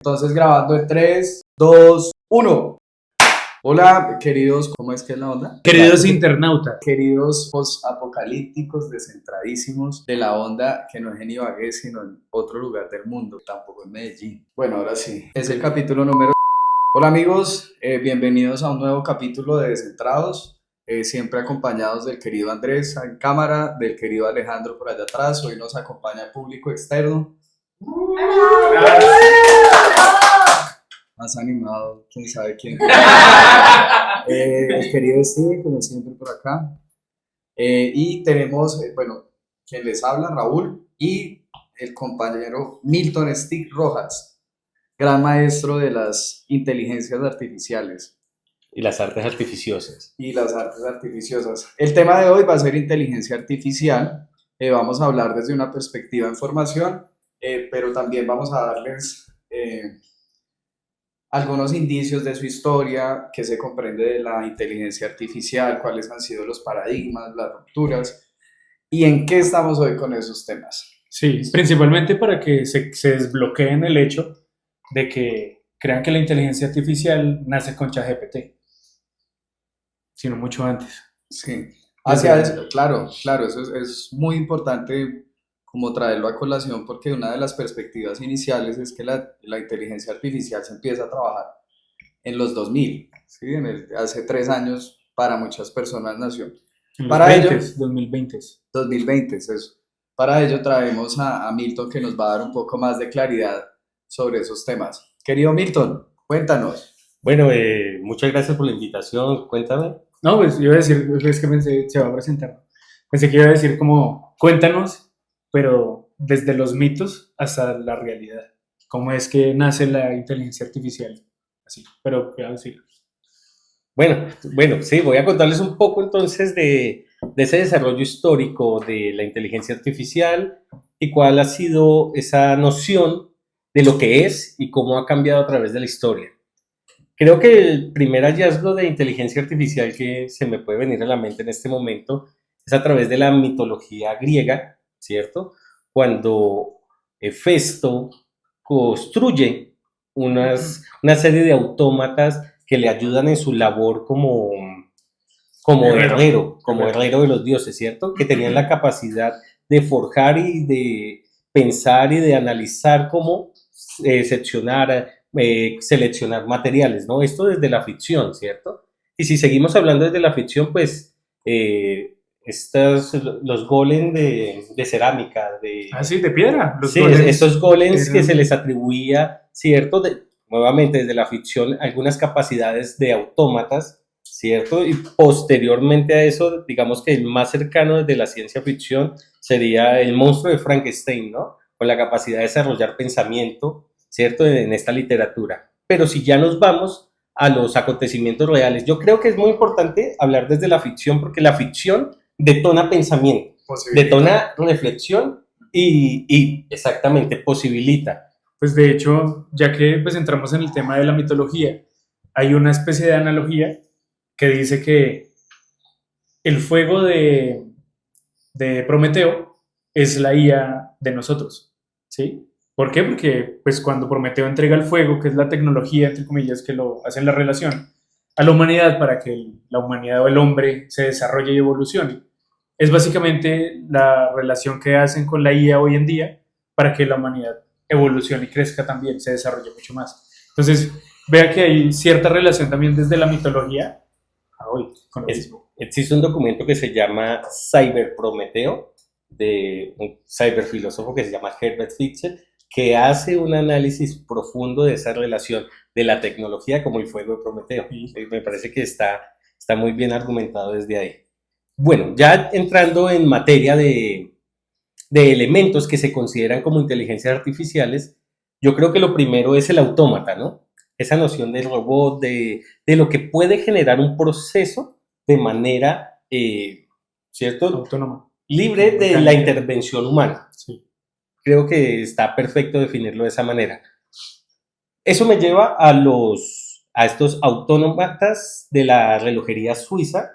Entonces grabando en 3, 2, 1. Hola, queridos, ¿cómo es que es la onda? Queridos internautas. Queridos post-apocalípticos descentradísimos de la onda que no es en Ibagué, sino en otro lugar del mundo, tampoco en Medellín. Bueno, ahora sí, es el capítulo número... Hola amigos, bienvenidos a un nuevo capítulo de Descentrados, siempre acompañados del querido Andrés en cámara, del querido Alejandro por allá atrás. Hoy nos acompaña el público externo. Más animado, quién sabe quién. El querido Steve, como siempre por acá. Y tenemos, quien les habla, Raúl, y el compañero Milton Stick Rojas, gran maestro de las inteligencias artificiales. Y las artes artificiosas. Y las artes artificiosas. El tema de hoy va a ser inteligencia artificial. Vamos a hablar desde una perspectiva de formación, pero también vamos a darles algunos indicios de su historia, qué se comprende de la inteligencia artificial, cuáles han sido los paradigmas, las rupturas y en qué estamos hoy con esos temas. Sí, principalmente para que se desbloqueen el hecho de que crean que la inteligencia artificial nace con ChatGPT, sino mucho antes. Sí, hacia eso, claro, eso es muy importante como traerlo a colación, porque una de las perspectivas iniciales es que la inteligencia artificial se empieza a trabajar en los 2000, ¿sí? Hace 3 años para muchas personas nació. En los Para 20, ello, 2020. es eso. Para ello traemos a Milton, que nos va a dar un poco más de claridad sobre esos temas. Querido Milton, cuéntanos. Bueno, muchas gracias por la invitación. Cuéntame. No, pues yo iba a decir, es que pensé, se va a presentar. Pensé que iba a decir como, cuéntanos, pero desde los mitos hasta la realidad. ¿Cómo es que nace la inteligencia artificial? Así, pero claro, sí. Bueno, sí, voy a contarles un poco entonces de ese desarrollo histórico de la inteligencia artificial y cuál ha sido esa noción de lo que es y cómo ha cambiado a través de la historia. Creo que el primer hallazgo de inteligencia artificial que se me puede venir a la mente en este momento es a través de la mitología griega, ¿cierto? Cuando Hefesto construye una serie de autómatas que le ayudan en su labor como herrero de los dioses, ¿cierto? Que tenían la capacidad de forjar y de pensar y de analizar cómo seleccionar materiales, ¿no? Esto desde la ficción, ¿cierto? Y si seguimos hablando desde la ficción, pues los golems de cerámica, de piedra. Sí, estos golems que se les atribuía, ¿cierto? Nuevamente desde la ficción, algunas capacidades de autómatas, ¿cierto? Y posteriormente a eso, digamos que el más cercano desde la ciencia ficción sería el monstruo de Frankenstein, ¿no? Con la capacidad de desarrollar pensamiento, ¿cierto? En esta literatura. Pero si ya nos vamos a los acontecimientos reales, yo creo que es muy importante hablar desde la ficción, porque la ficción detona pensamiento, detona reflexión y exactamente posibilita. Pues de hecho, ya que pues entramos en el tema de la mitología, hay una especie de analogía que dice que el fuego de Prometeo es la IA de nosotros, ¿sí? ¿Por qué? Porque pues cuando Prometeo entrega el fuego, que es la tecnología, entre comillas, que lo hace en la relación, a la humanidad para que la humanidad o el hombre se desarrolle y evolucione, es básicamente la relación que hacen con la IA hoy en día para que la humanidad evolucione y crezca también, se desarrolle mucho más. Entonces, vea que hay cierta relación también desde la mitología a hoy con lo mismo. Existe un documento que se llama Cyberprometeo, de un cyberfilósofo que se llama Herbert Fisher, que hace un análisis profundo de esa relación de la tecnología como el fuego de Prometeo. Sí. Me parece que está muy bien argumentado desde ahí. Bueno, ya entrando en materia de elementos que se consideran como inteligencias artificiales, yo creo que lo primero es el autómata, ¿no? Esa noción del robot, de lo que puede generar un proceso de manera, ¿cierto? Autónoma. Libre de la intervención humana. Sí. Creo que está perfecto definirlo de esa manera. Eso me lleva a estos autómatas de la relojería suiza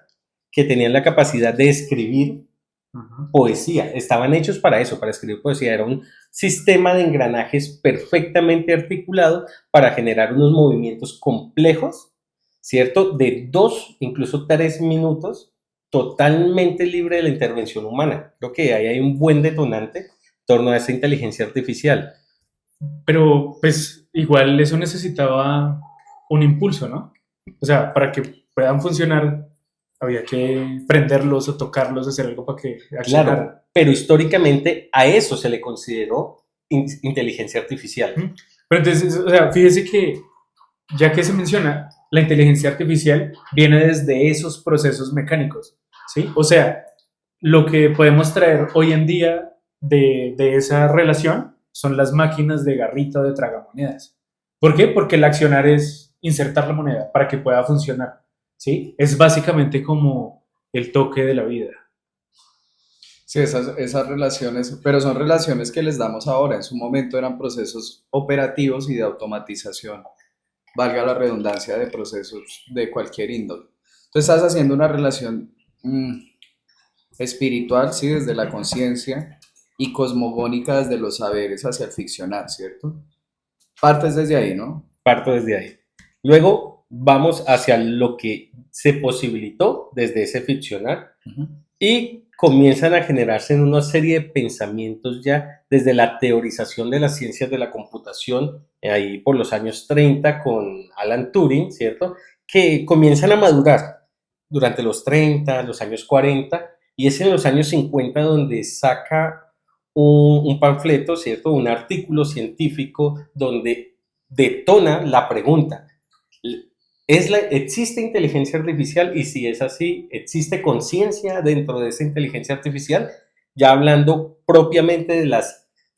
que tenían la capacidad de escribir poesía. Estaban hechos para eso, para escribir poesía. Era un sistema de engranajes perfectamente articulado para generar unos movimientos complejos, ¿cierto? De 2, incluso 3 minutos, totalmente libre de la intervención humana. Creo que ahí hay un buen detonante en torno a esa inteligencia artificial. Pero pues igual eso necesitaba un impulso, ¿no? O sea, para que puedan funcionar había que prenderlos o tocarlos, hacer algo para que accionaran. Claro, pero históricamente a eso se le consideró inteligencia artificial. Pero entonces, o sea, fíjese que ya que se menciona, la inteligencia artificial viene desde esos procesos mecánicos, ¿sí? O sea, lo que podemos traer hoy en día de esa relación son las máquinas de garrita o de tragamonedas. ¿Por qué? Porque el accionar es insertar la moneda para que pueda funcionar, ¿sí? Es básicamente como el toque de la vida. Sí, esas relaciones, pero son relaciones que les damos ahora. En su momento eran procesos operativos y de automatización, valga la redundancia, de procesos de cualquier índole. Entonces estás haciendo una relación espiritual, sí, desde la conciencia y cosmogónica desde los saberes hacia el ficcionar, ¿cierto? Partes desde ahí, ¿no? Parto desde ahí. Luego vamos hacia lo que se posibilitó desde ese ficcionar y comienzan a generarse en una serie de pensamientos ya desde la teorización de las ciencias de la computación, ahí por los años 30 con Alan Turing, ¿cierto? Que comienzan a madurar durante los 30, los años 40, y es en los años 50 donde saca un panfleto, ¿cierto? Un artículo científico donde detona la pregunta. ¿Existe inteligencia artificial? Y si es así, ¿existe conciencia dentro de esa inteligencia artificial? Ya hablando propiamente de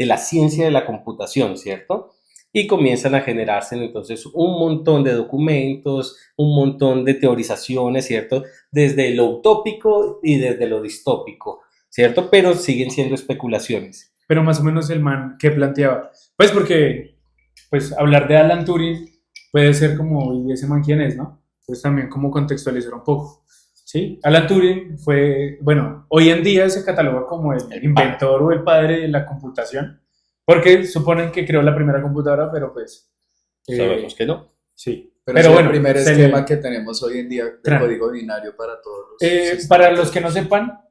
la ciencia de la computación, ¿cierto? Y comienzan a generarse entonces un montón de documentos, un montón de teorizaciones, ¿cierto? Desde lo utópico y desde lo distópico, ¿cierto? Pero siguen siendo especulaciones. Pero más o menos el man que planteaba, pues porque pues hablar de Alan Turing puede ser como, ¿y ese man quién es, no? Entonces también como contextualizar un poco, ¿sí? Alan Turing fue, bueno, hoy en día se cataloga como el inventor o el padre de la computación, porque suponen que creó la primera computadora, pero pues... Sabemos que no. Sí. Pero es el primer esquema que tenemos hoy en día de código binario para todos los para los que no sepan,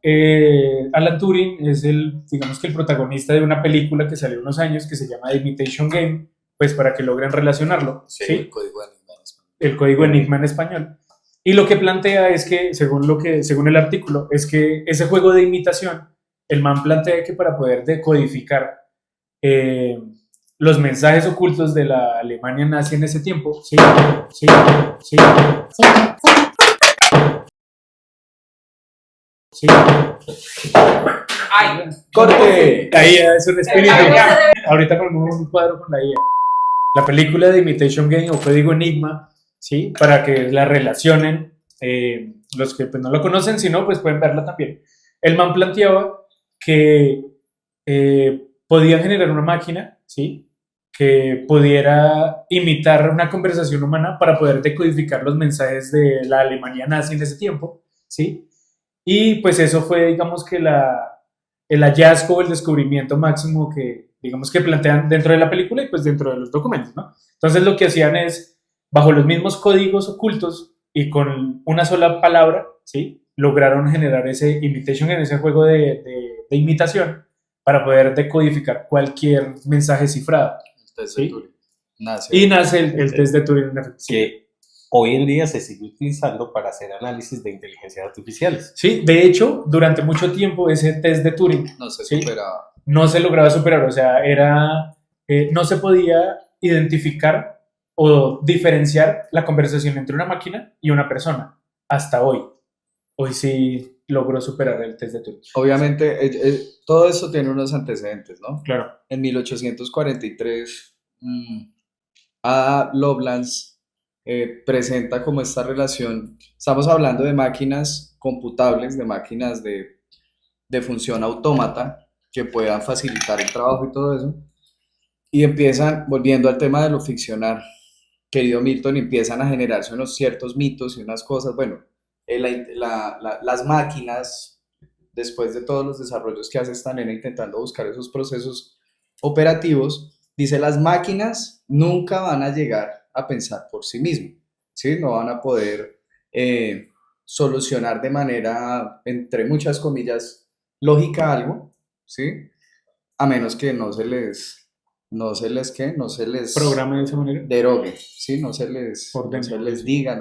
Alan Turing es digamos que el protagonista de una película que salió unos años que se llama The Imitation Game, pues para que logren relacionarlo. Sí, ¿sí? El código Enigma en español. El código Enigma en español. Y lo que plantea es que, según el artículo, es que ese juego de imitación, el man plantea que para poder decodificar los mensajes ocultos de la Alemania nazi en ese tiempo, sí. ¡Ay! ¡Corte! La IA es un espíritu. Ahorita ponemos un cuadro con la IA. La película de Imitation Game o Código Enigma, ¿sí? Para que la relacionen. Los que pues, no lo conocen, si no, pues pueden verla también. El man planteaba que podían generar una máquina, ¿sí? Que pudiera imitar una conversación humana para poder decodificar los mensajes de la Alemania nazi en ese tiempo, ¿sí? Y pues eso fue, digamos que el hallazgo, el descubrimiento máximo que, digamos que plantean dentro de la película y pues dentro de los documentos, ¿no? Entonces lo que hacían es, bajo los mismos códigos ocultos y con una sola palabra, ¿sí? Lograron generar ese imitation en ese juego de imitación para poder decodificar cualquier mensaje cifrado. ¿Sí? Nace el test de Turing. Que hoy en día se sigue utilizando para hacer análisis de inteligencias artificiales. Sí, de hecho, durante mucho tiempo ese test de Turing no se superaba. No se lograba superar, o sea, no se podía identificar o diferenciar la conversación entre una máquina y una persona hasta hoy. Hoy sí logró superar el test de Turing. Obviamente, todo eso tiene unos antecedentes, ¿no? Claro. En 1843, Ada Lovelace presenta como esta relación, estamos hablando de máquinas computables, de máquinas de función autómata que puedan facilitar el trabajo y todo eso, y empiezan, volviendo al tema de lo ficcional, querido Milton, empiezan a generarse unos ciertos mitos y unas cosas, bueno, las máquinas, después de todos los desarrollos que hace esta nena intentando buscar esos procesos, operativos, dice, las máquinas nunca van a llegar a pensar por sí mismas, ¿sí? No van a poder solucionar de manera, entre muchas comillas, lógica algo, ¿sí? A menos que no se les Programa de esa manera. derogue, ¿sí? Ordene. No se les diga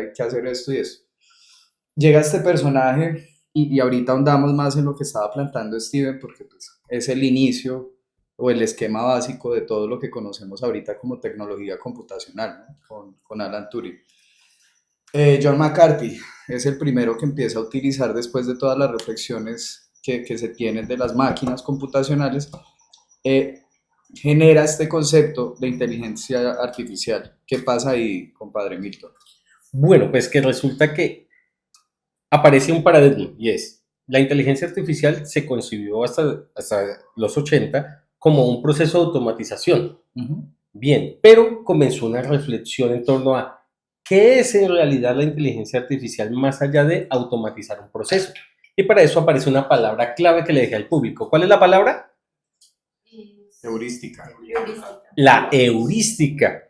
hay que hacer esto y esto. Llega este personaje y ahorita ahondamos más en lo que estaba planteando Steven porque pues, es el inicio o el esquema básico de todo lo que conocemos ahorita como tecnología computacional, ¿no? Con Alan Turing. John McCarthy es el primero que empieza a utilizar después de todas las reflexiones que se tienen de las máquinas computacionales, genera este concepto de inteligencia artificial. ¿Qué pasa ahí, compadre Milton? Bueno, pues que resulta que aparece un paradigma y es, la inteligencia artificial se concibió hasta los 80 como un proceso de automatización. Bien, pero comenzó una reflexión en torno a qué es en realidad la inteligencia artificial más allá de automatizar un proceso. Y para eso aparece una palabra clave que le dejé al público. ¿Cuál es la palabra? Heurística. La heurística.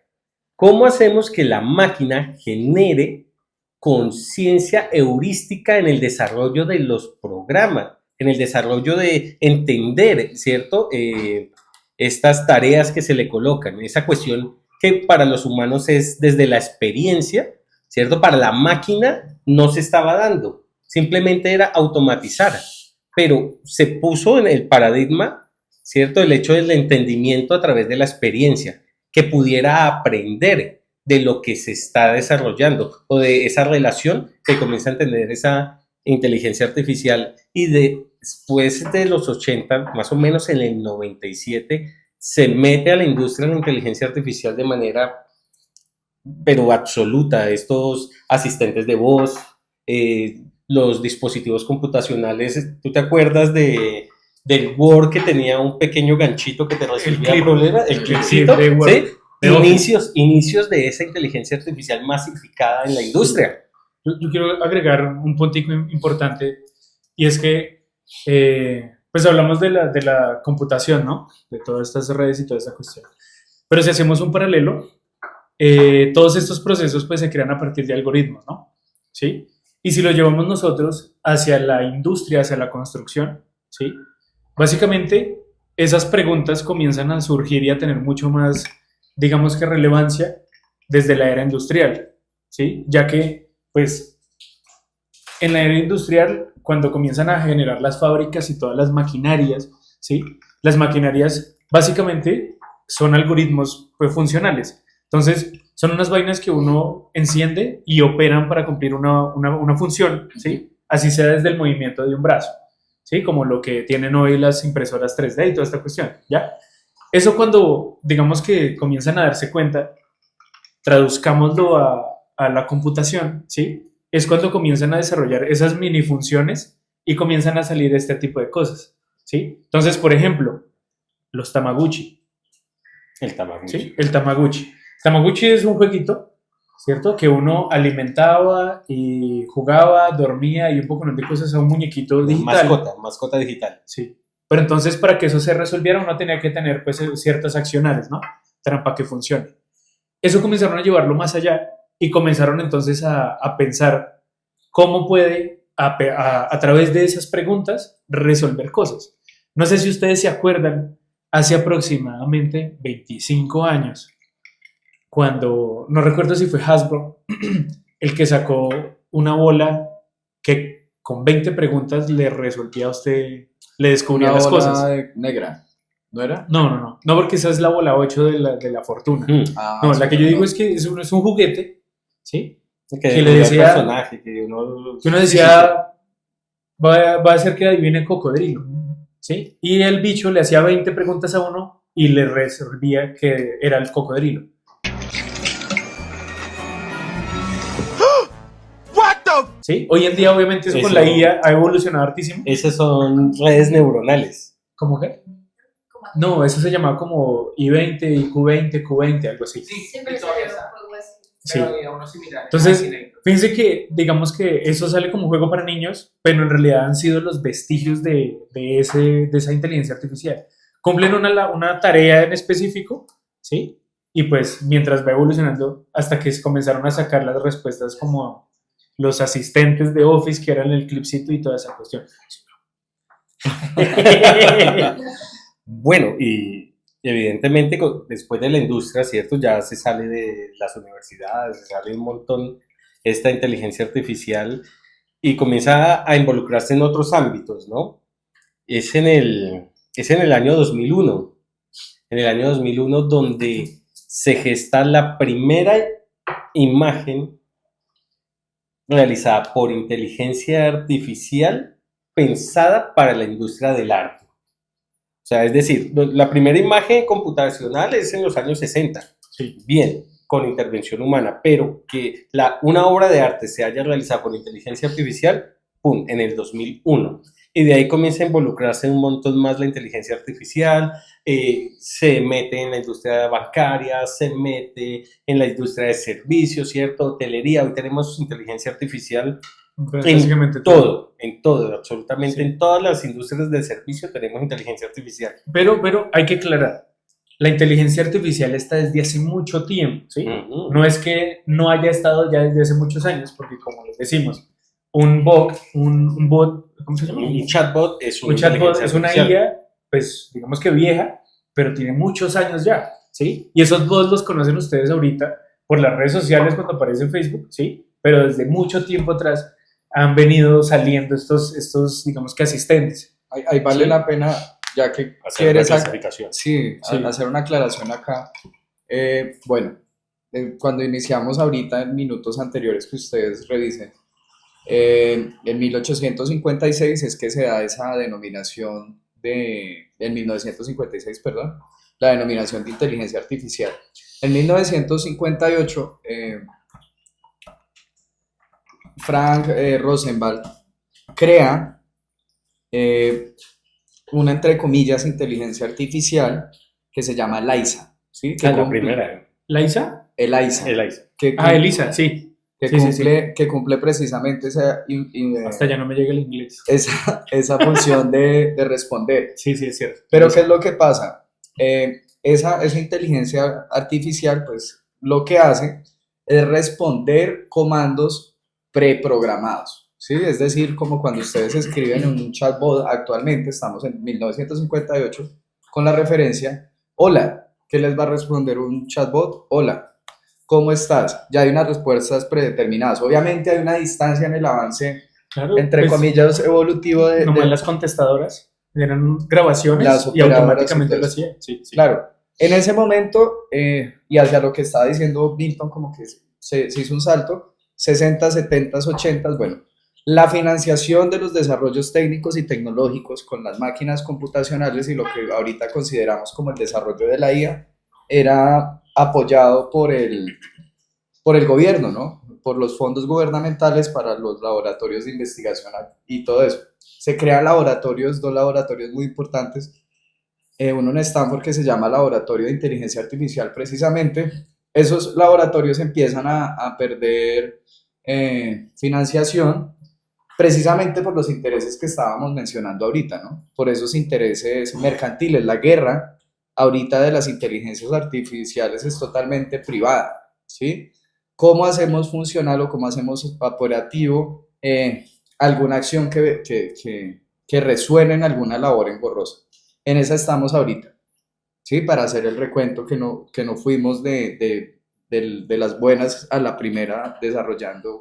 ¿Cómo hacemos que la máquina genere conciencia heurística en el desarrollo de los programas, en el desarrollo de entender, ¿cierto? Estas tareas que se le colocan, esa cuestión que para los humanos es desde la experiencia, ¿cierto? Para la máquina no se estaba dando, simplemente era automatizar, pero se puso en el paradigma, ¿cierto? El hecho del entendimiento a través de la experiencia, que pudiera aprender de lo que se está desarrollando o de esa relación que comienza a entender esa inteligencia artificial y después de los 80, más o menos en el 97, se mete a la industria de la inteligencia artificial de manera, pero absoluta, estos asistentes de voz, los dispositivos computacionales, ¿tú te acuerdas del Word que tenía un pequeño ganchito que te resolvía el problema? El clipcito, ¿sí? Inicios de esa inteligencia artificial masificada en la industria. Yo quiero agregar un puntico importante y es que pues hablamos de la computación, ¿no? De todas estas redes y toda esta cuestión. Pero si hacemos un paralelo, todos estos procesos pues se crean a partir de algoritmos, ¿no? ¿Sí? Y si lo llevamos nosotros hacia la industria, hacia la construcción, ¿sí? Básicamente esas preguntas comienzan a surgir y a tener mucho más, digamos que relevancia desde la era industrial, ¿sí? Ya que, pues, en la era industrial, cuando comienzan a generar las fábricas y todas las maquinarias, ¿sí? Las maquinarias básicamente son algoritmos pues, funcionales. Entonces, son unas vainas que uno enciende y operan para cumplir una función, ¿sí? Así sea desde el movimiento de un brazo, ¿sí? Como lo que tienen hoy las impresoras 3D y toda esta cuestión, ¿ya? Eso cuando, digamos que comienzan a darse cuenta, traduzcámoslo a la computación, ¿sí? Es cuando comienzan a desarrollar esas mini funciones y comienzan a salir este tipo de cosas, ¿sí? Entonces, por ejemplo, los Tamagotchi. El Tamagotchi. ¿Sí? El Tamagotchi. Tamagotchi es un jueguito, ¿cierto? Que uno alimentaba y jugaba, dormía y un poco de cosas a un muñequito digital. Mascota digital. Sí. Pero entonces, para que eso se resolviera, uno tenía que tener pues, ciertas acciones, ¿no? Para que funcione. Eso comenzaron a llevarlo más allá y comenzaron entonces a pensar cómo puede, a través de esas preguntas, resolver cosas. No sé si ustedes se acuerdan, hace aproximadamente 25 años, cuando, no recuerdo si fue Hasbro, el que sacó una bola que con 20 preguntas le resolvía a usted, le descubría Una las bola cosas. negra, ¿no era? No, porque esa es la bola 8 de la fortuna. No, la que yo digo es que es un juguete, ¿sí? Que le decía, personaje, que uno decía, va a hacer que adivine cocodrilo, ¿sí? Y el bicho le hacía 20 preguntas a uno y le resolvía que era el cocodrilo. ¿Sí? Hoy en día, obviamente, eso con la IA ha evolucionado hartísimo. Esas son redes neuronales. ¿Cómo qué? No, eso se llamaba como I20, IQ20, Q20, algo así. Sí, pero todavía está. Sí. Uno similar. Entonces, fíjense que, digamos que eso sale como juego para niños, pero en realidad han sido los vestigios de esa inteligencia artificial. cumplen una tarea en específico, ¿sí? Y pues mientras va evolucionando hasta que comenzaron a sacar las respuestas como los asistentes de Office que eran el clipcito y toda esa cuestión. Bueno, y evidentemente después de la industria, ¿cierto? Ya se sale de las universidades, se sale un montón esta inteligencia artificial y comienza a involucrarse en otros ámbitos, ¿no? Es en el año 2001, en el año 2001 donde se gesta la primera imagen realizada por inteligencia artificial pensada para la industria del arte. O sea, es decir, la primera imagen computacional es en los años 60, Sí. bien, con intervención humana, pero que una obra de arte se haya realizado por inteligencia artificial, ¡pum!, en el 2001. Y de ahí comienza a involucrarse un montón más la inteligencia artificial, se mete en la industria bancaria, se mete en la industria de servicios, ¿cierto? Hotelería, hoy tenemos inteligencia artificial Básicamente en todo, absolutamente Sí. en todas las industrias del servicio tenemos inteligencia artificial. Pero hay que aclarar, la inteligencia artificial está desde hace mucho tiempo, ¿sí? Ujú. No es que no haya estado ya desde hace muchos años, porque como les decimos, un bot, ¿cómo se llama? Un chatbot es una Un chatbot inteligencia es una artificial. IA, pues digamos que vieja, pero tiene muchos años ya, ¿sí? Y esos bots los conocen ustedes ahorita por las redes sociales cuando aparece en Facebook, ¿sí? Pero desde mucho tiempo atrás han venido saliendo estos digamos que asistentes. Ahí vale Sí. la pena, ya que Hacer una quieres clasificación. sí, Sí. hacer una aclaración acá. Bueno, cuando iniciamos ahorita en minutos anteriores que ustedes revisen, en 1856 es que se da esa denominación en 1956, perdón, la denominación de inteligencia artificial. En 1958, Frank Rosenwald crea una, entre comillas, inteligencia artificial que se llama ELIZA, ¿sí? Que La primera, ¿Laisa? ELIZA, Elisa. que, Elisa, sí. que Sí, sí, cumple, que cumple precisamente Hasta ya no me llega el inglés. esa función de responder. Sí, sí, es cierto. Pero ¿qué es lo que pasa? Esa inteligencia artificial, pues lo que hace es responder comandos preprogramados, ¿sí? Es decir, como cuando ustedes escriben en un chatbot actualmente, estamos en 1958, con la referencia, hola, ¿qué les va a responder un chatbot? Hola, ¿cómo estás? Ya hay unas respuestas predeterminadas. Obviamente hay una distancia en el avance, Claro, entre pues, comillas, evolutivo nomás las contestadoras eran grabaciones las y operadoras automáticamente y todo lo eso. hacía. Sí, sí. Claro, en ese momento, y hacia lo que estaba diciendo Milton, como que se hizo un salto, 60, 70, 80, bueno, la financiación de los desarrollos técnicos y tecnológicos con las máquinas computacionales y lo que ahorita consideramos como el desarrollo de la IA era apoyado por el gobierno, ¿no? Por los fondos gubernamentales para los laboratorios de investigación y todo eso. Se crean laboratorios, dos laboratorios muy importantes, uno en Stanford que se llama Laboratorio de Inteligencia Artificial precisamente. Esos laboratorios empiezan a perder financiación precisamente por los intereses que estábamos mencionando ahorita, ¿no? Por esos intereses mercantiles. La guerra ahorita de las inteligencias artificiales es totalmente privada, ¿sí? ¿Cómo hacemos funcional o cómo hacemos operativo alguna acción que resuene en alguna labor engorrosa? En esa estamos ahorita, ¿sí? Para hacer el recuento que no fuimos de las buenas a la primera desarrollando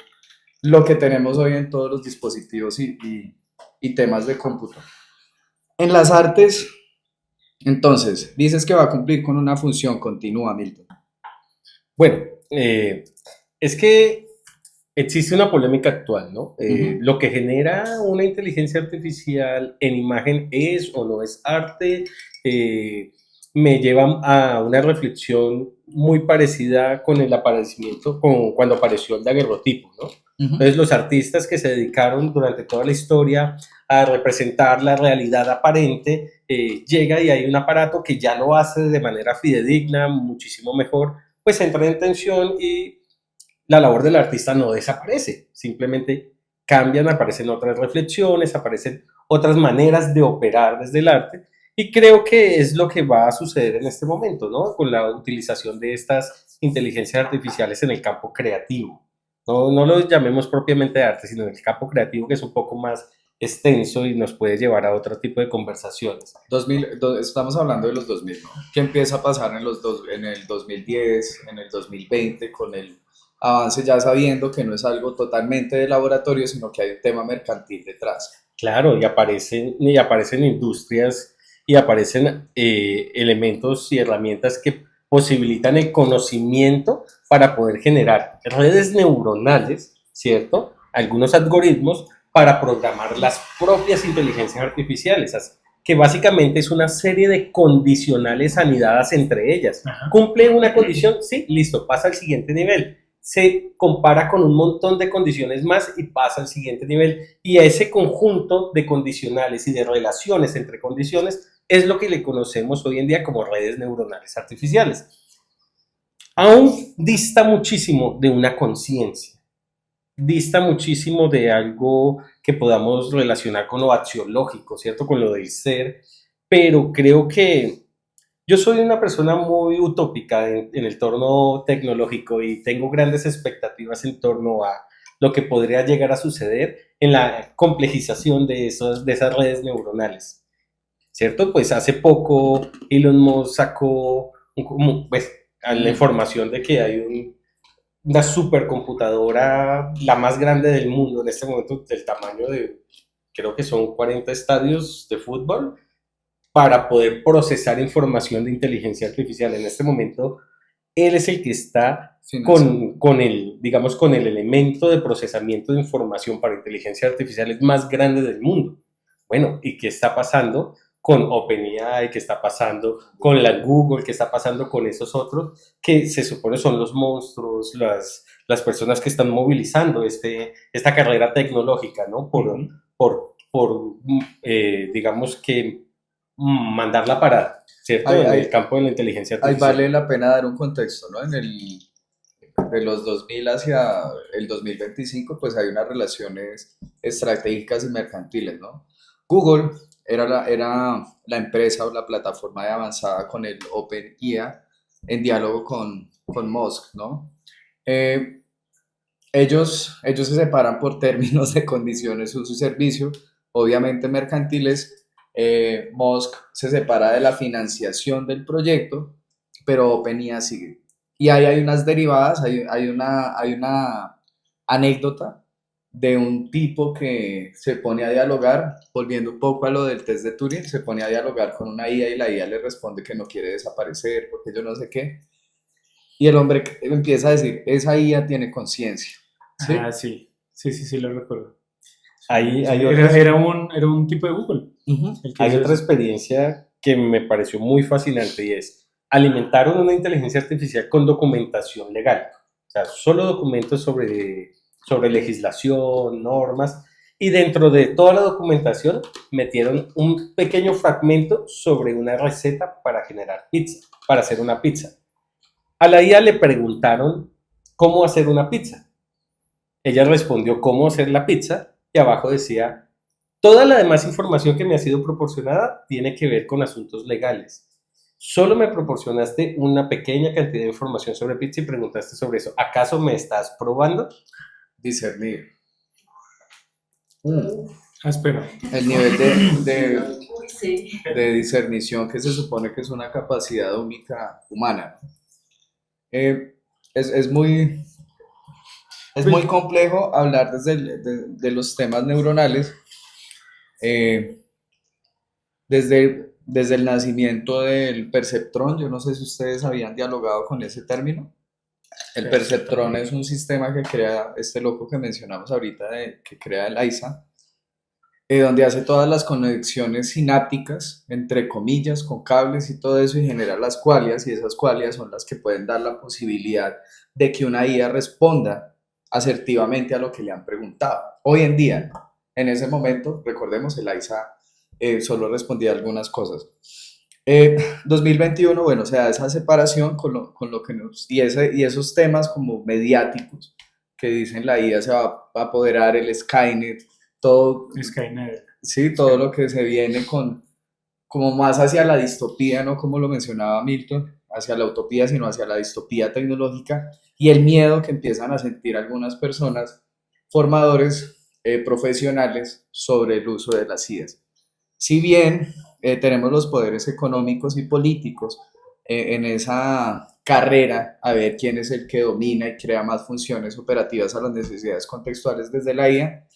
lo que tenemos hoy en todos los dispositivos y temas de cómputo. En las artes, entonces, dices que va a cumplir con una función continua, Milton. Bueno, es que existe una polémica actual, ¿no? Lo que genera una inteligencia artificial en imagen es o no es arte, me lleva a una reflexión muy parecida con el aparecimiento, cuando apareció el daguerrotipo, ¿no? Entonces los artistas que se dedicaron durante toda la historia a representar la realidad aparente, llega y hay un aparato que ya lo hace de manera fidedigna, muchísimo mejor, pues entra en tensión y la labor del artista no desaparece, simplemente cambian, aparecen otras reflexiones, aparecen otras maneras de operar desde el arte Y creo que es lo que va a suceder en este momento, ¿no? Con la utilización de estas inteligencias artificiales en el campo creativo. No lo llamemos propiamente de arte, sino en el campo creativo, que es un poco más extenso y nos puede llevar a otro tipo de conversaciones. Estamos hablando de los 2000, ¿no? ¿Qué empieza a pasar en el 2010, en el 2020, con el avance ya sabiendo que no es algo totalmente de laboratorio, sino que hay un tema mercantil detrás? Claro, y aparecen industrias y aparecen elementos y herramientas que posibilitan el conocimiento para poder generar redes neuronales, ¿cierto? Algunos algoritmos para programar las propias inteligencias artificiales, que básicamente es una serie de condicionales anidadas entre ellas. Ajá. Cumple una condición, sí, listo, pasa al siguiente nivel. Se compara con un montón de condiciones más y pasa al siguiente nivel. Y a ese conjunto de condicionales y de relaciones entre condiciones es lo que le conocemos hoy en día como redes neuronales artificiales. Aún dista muchísimo de una conciencia, dista muchísimo de algo que podamos relacionar con lo axiológico, ¿cierto? Con lo del ser, pero creo que yo soy una persona muy utópica en el torno tecnológico y tengo grandes expectativas en torno a lo que podría llegar a suceder en la complejización de esas redes neuronales, ¿cierto? Pues hace poco Elon Musk sacó pues, la información de que hay una supercomputadora, la más grande del mundo en este momento, del tamaño de, creo que son 40 estadios de fútbol, para poder procesar información de inteligencia artificial. En este momento, él es el que está con el, digamos, con el elemento de procesamiento de información para inteligencia artificial más grande del mundo. Bueno, ¿y qué está pasando con OpenAI? ¿Qué está pasando con la Google? ¿Qué está pasando con esos otros que se supone son los monstruos, las personas que están movilizando esta carrera tecnológica, ¿no? Digamos que mandar la parada, ¿cierto? En el campo de la inteligencia artificial. Ahí vale la pena dar un contexto, ¿no? De los 2000 hacia el 2025, pues hay unas relaciones estratégicas y mercantiles, ¿no? Google era la empresa o la plataforma de avanzada con el OpenAI en diálogo con Musk, ¿no? Ellos se separan por términos de condiciones, uso y servicio, obviamente mercantiles. Musk se separa de la financiación del proyecto, pero OpenAI sigue. Y ahí hay unas derivadas, hay una anécdota de un tipo que se pone a dialogar, volviendo un poco a lo del test de Turing, se pone a dialogar con una IA y la IA le responde que no quiere desaparecer porque yo no sé qué. Y el hombre empieza a decir, esa IA tiene conciencia. ¿Sí? Ah, sí, lo recuerdo. Era un tipo de Google. Hay otra experiencia que me pareció muy fascinante y es alimentaron una inteligencia artificial con documentación legal. O sea, solo documentos sobre legislación, normas, y dentro de toda la documentación metieron un pequeño fragmento sobre una receta para generar pizza, para hacer una pizza. A la IA le preguntaron cómo hacer una pizza. Ella respondió cómo hacer la pizza y abajo decía, toda la demás información que me ha sido proporcionada tiene que ver con asuntos legales. Solo me proporcionaste una pequeña cantidad de información sobre pizza y preguntaste sobre eso. ¿Acaso me estás probando? Discernir. Espera. El nivel de discernición que se supone que es una capacidad única humana. Es muy complejo hablar de los temas neuronales desde el nacimiento del perceptrón. Yo no sé si ustedes habían dialogado con ese término. El perceptrón es un sistema que crea este loco que mencionamos ahorita, que crea el AISA, donde hace todas las conexiones sinápticas, entre comillas, con cables y todo eso, y genera las qualias, y esas qualias son las que pueden dar la posibilidad de que una IA responda asertivamente a lo que le han preguntado. Hoy en día, en ese momento, recordemos, el AISA solo respondía a algunas cosas. 2021, bueno, o sea, esa separación con lo que nos... Y esos temas como mediáticos que dicen la IA se va a apoderar, el Skynet, todo... Skynet. Sí, todo lo que se viene con como más hacia la distopía, no como lo mencionaba Milton, hacia la utopía, sino hacia la distopía tecnológica y el miedo que empiezan a sentir algunas personas, formadores profesionales, sobre el uso de las IAs. Si bien tenemos los poderes económicos y políticos en esa carrera a ver quién es el que domina y crea más funciones operativas a las necesidades contextuales desde la IA,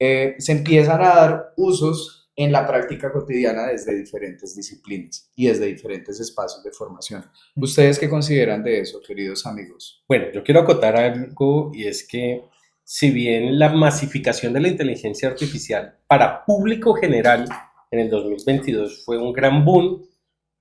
se empiezan a dar usos en la práctica cotidiana desde diferentes disciplinas y desde diferentes espacios de formación. ¿Ustedes qué consideran de eso, queridos amigos? Bueno, yo quiero acotar algo y es que si bien la masificación de la inteligencia artificial para público general en el 2022 fue un gran boom,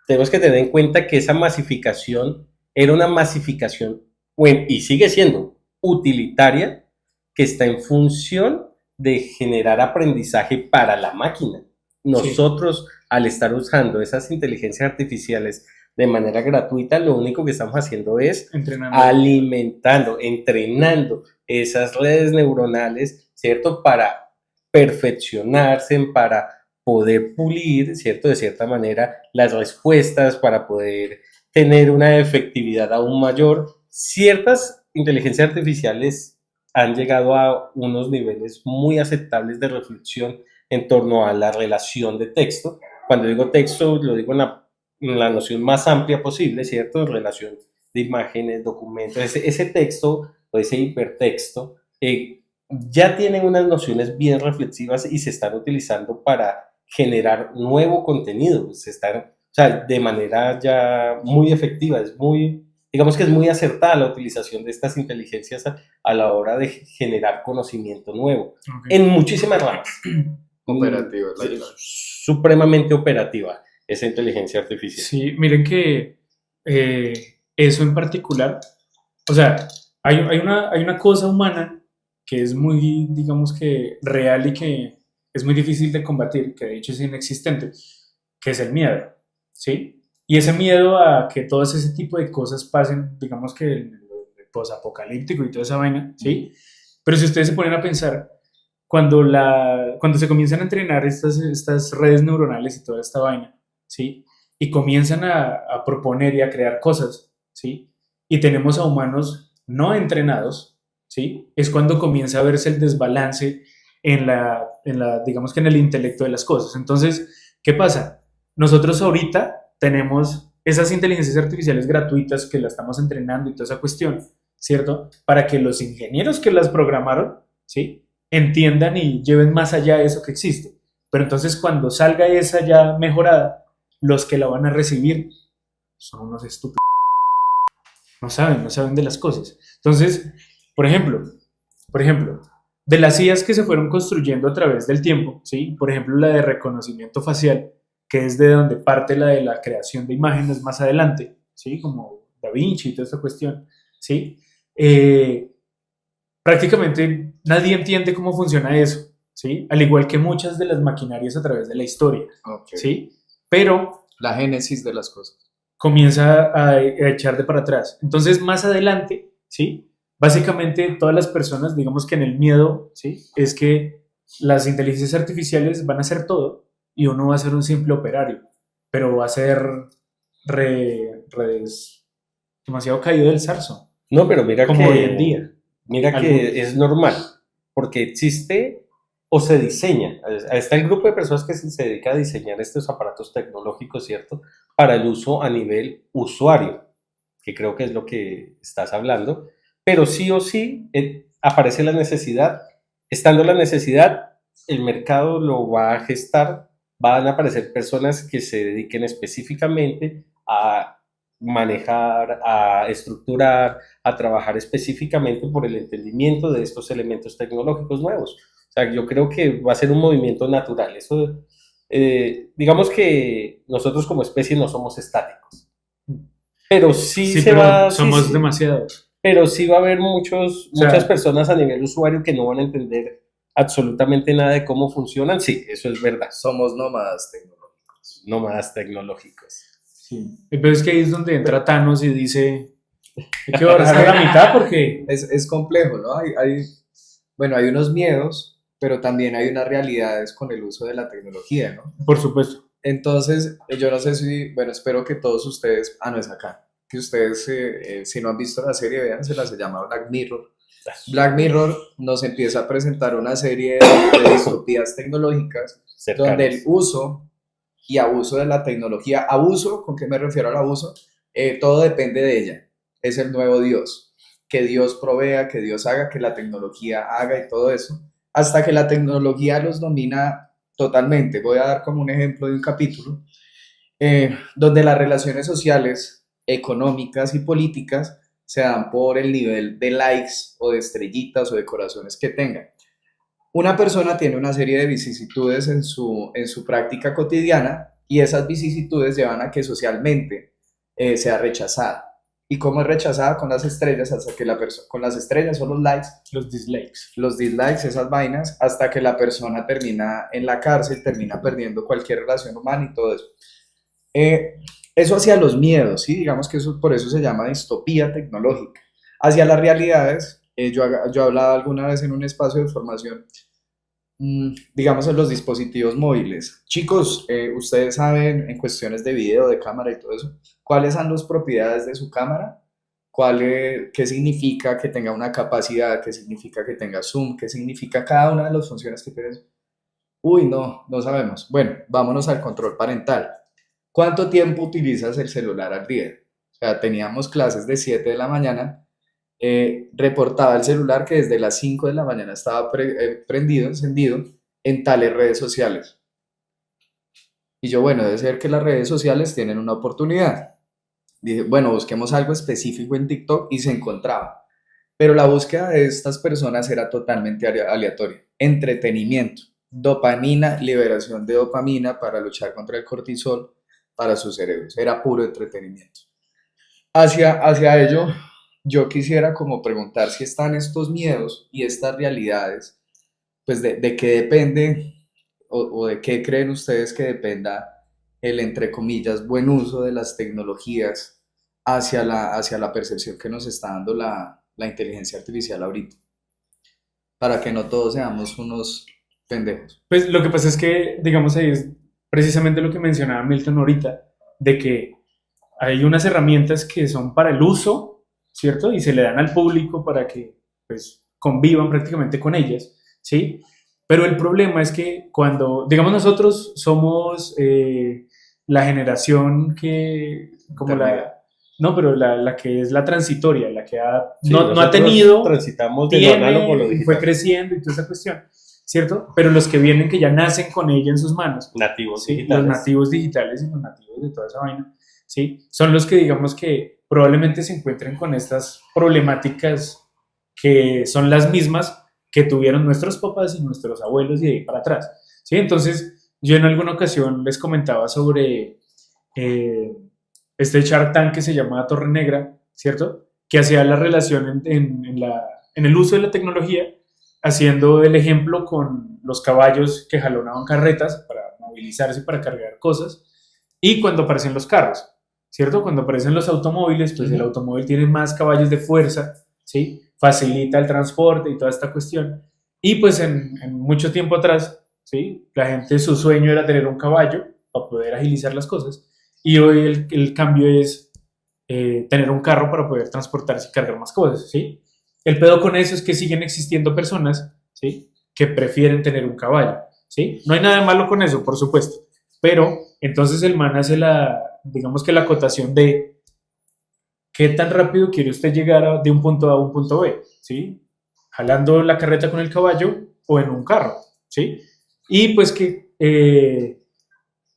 tenemos que tener en cuenta que esa masificación era una masificación, bueno, y sigue siendo utilitaria, que está en función de generar aprendizaje para la máquina. Nosotros, al estar usando esas inteligencias artificiales de manera gratuita, lo único que estamos haciendo es alimentando, entrenando esas redes neuronales, ¿cierto? Para perfeccionarse, para poder pulir, ¿cierto? De cierta manera, las respuestas, para poder tener una efectividad aún mayor. Ciertas inteligencias artificiales han llegado a unos niveles muy aceptables de reflexión en torno a la relación de texto. Cuando digo texto, lo digo en la noción más amplia posible, ¿cierto? En relación de imágenes, documentos, ese texto o ese hipertexto ya tienen unas nociones bien reflexivas y se están utilizando para generar nuevo contenido, se están, o sea, de manera ya muy efectiva, es muy, digamos que es muy acertada la utilización de estas inteligencias a la hora de generar conocimiento nuevo, en muchísimas ramas. Operativa, supremamente operativa esa inteligencia artificial. Sí, miren que eso en particular, o sea, hay una cosa humana que es muy, digamos que real y que es muy difícil de combatir, que de hecho es inexistente, que es el miedo, ¿sí? Y ese miedo a que todo ese tipo de cosas pasen, digamos que el posapocalíptico y toda esa vaina, ¿sí? Pero si ustedes se ponen a pensar, cuando se comienzan a entrenar estas redes neuronales y toda esta vaina, ¿sí? Y comienzan a proponer y a crear cosas, ¿sí? Y tenemos a humanos no entrenados, ¿sí? Es cuando comienza a verse el desbalance digamos que en el intelecto de las cosas. Entonces, ¿qué pasa? Nosotros ahorita tenemos esas inteligencias artificiales gratuitas que las estamos entrenando y toda esa cuestión, ¿cierto? Para que los ingenieros que las programaron, ¿sí? Entiendan y lleven más allá de eso que existe. Pero entonces cuando salga esa ya mejorada, los que la van a recibir son unos estúpidos. No saben de las cosas. Entonces, por ejemplo, de las IAs que se fueron construyendo a través del tiempo, ¿sí? Por ejemplo, la de reconocimiento facial, que es de donde parte la de la creación de imágenes más adelante, ¿sí? Como Da Vinci y toda esta cuestión, ¿sí? Prácticamente nadie entiende cómo funciona eso, ¿sí? Al igual que muchas de las maquinarias a través de la historia, ¿sí? Pero la génesis de las cosas comienza a echar de para atrás. Entonces, más adelante, ¿sí? Básicamente, todas las personas, digamos que en el miedo, ¿sí? Es que las inteligencias artificiales van a hacer todo y uno va a ser un simple operario, pero va a ser demasiado caído del zarzo. No, pero mira como que hoy en día. Mira que es normal, porque existe o se diseña. Está el grupo de personas que se dedica a diseñar estos aparatos tecnológicos, ¿cierto? Para el uso a nivel usuario, que creo que es lo que estás hablando. Pero sí o sí aparece la necesidad. Estando la necesidad, el mercado lo va a gestar. Van a aparecer personas que se dediquen específicamente a manejar, a estructurar, a trabajar específicamente por el entendimiento de estos elementos tecnológicos nuevos. O sea, yo creo que va a ser un movimiento natural. Eso, digamos que nosotros como especie no somos estáticos, pero sí somos demasiados. Pero sí va a haber muchas personas a nivel usuario que no van a entender absolutamente nada de cómo funcionan. Sí, eso es verdad. Somos nómadas tecnológicos. Nómadas tecnológicos. Sí. Pero es que ahí es donde entra Thanos y dice, hay que bajar a la mitad porque... Es complejo, ¿no? Hay unos miedos, pero también hay unas realidades con el uso de la tecnología, ¿no? Por supuesto. Entonces, yo no sé si, bueno, espero que todos ustedes, no es acá, que ustedes, si no han visto la serie, véansela, se llama Black Mirror. Black Mirror nos empieza a presentar una serie de distopías tecnológicas donde el cercanos. uso y abuso de la tecnología, abuso, ¿con qué me refiero al abuso? Todo depende de ella, es el nuevo Dios, que Dios provea, que Dios haga, que la tecnología haga y todo eso, hasta que la tecnología los domina totalmente. Voy a dar como un ejemplo de un capítulo donde las relaciones sociales, económicas y políticas se dan por el nivel de likes o de estrellitas o de corazones que tengan. Una persona tiene una serie de vicisitudes en su práctica cotidiana y esas vicisitudes llevan a que socialmente sea rechazada. ¿Y cómo es rechazada? Con las estrellas, hasta que la persona, con las estrellas o los dislikes, esas vainas, hasta que la persona termina en la cárcel, termina perdiendo cualquier relación humana y todo eso. Eh, Eso hacia los miedos, ¿sí? Digamos que eso, por eso se llama distopía tecnológica. Hacia las realidades, yo he hablado alguna vez en un espacio de formación, digamos en los dispositivos móviles. Chicos, ustedes saben en cuestiones de video, de cámara y todo eso, ¿cuáles son las propiedades de su cámara? ¿Qué significa que tenga una capacidad? ¿Qué significa que tenga zoom? ¿Qué significa cada una de las funciones que tiene? Uy, no, no sabemos. Bueno, vámonos al control parental. ¿Cuánto tiempo utilizas el celular al día? O sea, teníamos clases de 7 de la mañana, reportaba el celular que desde las 5 de la mañana estaba prendido, encendido en tales redes sociales. Y yo, bueno, debe ser que las redes sociales tienen una oportunidad. Dije, bueno, busquemos algo específico en TikTok y se encontraba. Pero la búsqueda de estas personas era totalmente aleatoria. Entretenimiento, dopamina, liberación de dopamina para luchar contra el cortisol para sus cerebros. Era puro entretenimiento. Hacia ello, yo quisiera como preguntar si están estos miedos y estas realidades, pues de qué depende o de qué creen ustedes que dependa el, entre comillas, buen uso de las tecnologías hacia la percepción que nos está dando la inteligencia artificial ahorita, para que no todos seamos unos pendejos. Pues lo que pasa es que, digamos, ahí es precisamente lo que mencionaba Milton ahorita, de que hay unas herramientas que son para el uso, ¿cierto? Y se le dan al público para que, pues, convivan prácticamente con ellas, ¿sí? Pero el problema es que cuando, digamos, nosotros somos la generación que, como Intermedia. no, pero la que es la transitoria, la que Sí, no ha nosotros tenido, transitamos de lo análogo a lo tiene y fue digital. creciendo y toda esa cuestión, ¿cierto? Pero los que vienen, que ya nacen con ella en sus manos, Nativos ¿sí? Los digitales. nativos digitales y los nativos de toda esa vaina, ¿sí? Son los que, digamos, que probablemente se encuentren con estas problemáticas que son las mismas que tuvieron nuestros papás y nuestros abuelos y de ahí para atrás, ¿sí? Entonces, yo en alguna ocasión les comentaba sobre eh, este Shark Tank que se llama Torre Negra, ¿cierto? Que hacía la relación en el uso de la tecnología, haciendo el ejemplo con los caballos que jalonaban carretas para movilizarse, para cargar cosas, y cuando aparecen los carros, ¿cierto? Cuando aparecen los automóviles, pues el automóvil tiene más caballos de fuerza, ¿sí? Facilita el transporte y toda esta cuestión. Y pues en mucho tiempo atrás, ¿sí? La gente, su sueño era tener un caballo para poder agilizar las cosas. Y hoy el cambio es tener un carro para poder transportarse y cargar más cosas, ¿sí? El pedo con eso es que siguen existiendo personas, ¿sí? Que prefieren tener un caballo, ¿sí? No hay nada de malo con eso, por supuesto. Pero entonces el man hace digamos que la acotación de qué tan rápido quiere usted llegar de un punto A a un punto B, ¿sí? Jalando la carreta con el caballo o en un carro, ¿sí? Y pues que